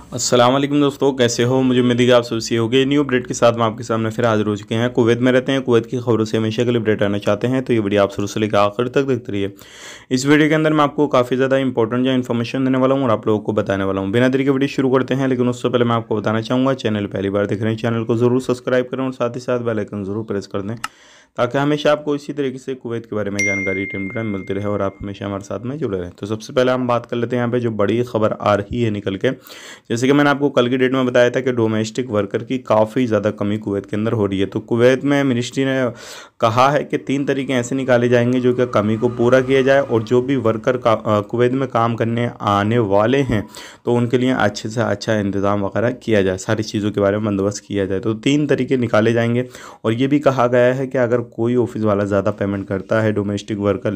अस्सलाम वालेकुम दोस्तों, कैसे हो। मुझे उम्मीद है कि आप सब सही होंगे। न्यू अपडेट के साथ मैं आपके सामने फिर हाजिर हो चुके हैं। कुवैत में रहते हैं, कुवैत की खबरों से हमेशा के लिए अपडेट आना चाहते हैं तो ये वीडियो आप शुरू से लेकर आखिर तक देखते रहिए। इस वीडियो के अंदर मैं आपको काफ़ी ज़्यादा इंपॉर्टेंट या इन्फॉर्मेशन देने वाला हूँ और आप लोगों को बताने वाला हूँ। बिना देरी के वीडियो शुरू करते हैं, लेकिन उससे पहले मैं आपको बताना चाहूँगा, चैनल पहली बार देख रहे हैं चैनल को ज़रूर सब्सक्राइब करें और साथ ही साथ बेल आइकन ज़रूर प्रेस कर दें, ताकि हमेशा आपको इसी तरीके से कुवैत के बारे में जानकारी टाइम टू टाइम मिलती रहे और आप हमेशा हमारे साथ में जुड़े रहें। तो सबसे पहले हम बात कर लेते हैं यहाँ पे जो बड़ी खबर आ रही है निकल के। जैसे कि मैंने आपको कल की डेट में बताया था कि डोमेस्टिक वर्कर की काफ़ी ज़्यादा कमी कुवैत के अंदर हो रही है। तो कुवैत में मिनिस्ट्री ने कहा है कि 3 तरीके ऐसे निकाले जाएंगे जो कि कमी को पूरा किया जाए, और जो भी वर्कर कुवैत में काम करने आने वाले हैं तो उनके लिए अच्छे से अच्छा इंतज़ाम वगैरह किया जाए, सारी चीज़ों के बारे में बंदोबस्त किया जाए। तो 3 तरीके निकाले जाएंगे। और ये भी कहा गया है कि अगर कोई ऑफिस वाला ज़्यादा पेमेंट करता है डोमेस्टिक वर्कर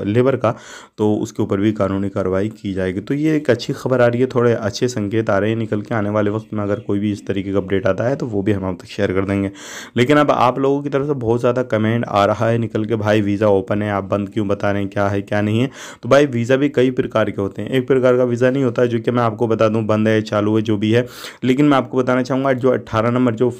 लेबर का, तो उसके ऊपर भी कानूनी कार्रवाई की जाएगी। तो ये एक अच्छी खबर आ रही है, थोड़े अच्छे संकेत आ रहे हैं निकल के। आने वाले वक्त में अगर कोई भी इस तरीके का अपडेट आता है तो वो भी हम आप तक शेयर कर देंगे। लेकिन अब आप लोगों की तरफ से बहुत ज़्यादा कमेंट आ रहा है निकल के, भाई वीज़ा ओपन है, आप बंद क्यों बता रहे हैं, क्या है क्या नहीं है। तो भाई वीज़ा भी कई प्रकार के होते हैं। एक प्रकार का वीज़ा नहीं होता है जो कि मैं आपको बता दूं बंद है, चालू है, जो भी है। लेकिन मैं आपको बताना चाहूँगा जो 18 नंबर जो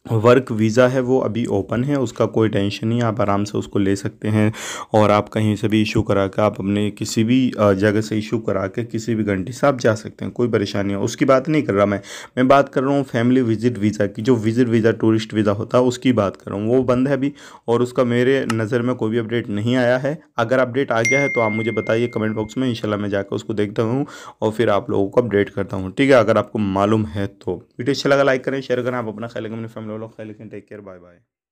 वर्क वीज़ा है वो अभी ओपन है, उसका कोई टेंशन नहीं है, आप आराम से उसको ले सकते हैं। और आप कहीं से भी इशू करा के, आप अपने किसी भी जगह से इशू करा के किसी भी घंटे से आप जा सकते हैं, कोई परेशानी है। उसकी बात नहीं कर रहा मैं बात कर रहा हूँ फैमिली विजिट वीज़ा की। जो विजिट वीज़ा टूरिस्ट वीज़ा होता है उसकी बात कर रहा हूँ, वो बंद है अभी। और उसका मेरे नज़र में कोई भी अपडेट नहीं आया है। अगर अपडेट आ गया है तो आप मुझे बताइए कमेंट बॉक्स में, इंशाल्लाह मैं जाकर उसको देखता हूँ और फिर आप लोगों को अपडेट करता हूँ, ठीक है। अगर आपको मालूम है तो वीडियो अच्छा लगा लाइक करें, शेयर करें। आप अपना ख्याल रखें, अपनी फैमिली वालों का ख्याल रखें। Take care, bye bye.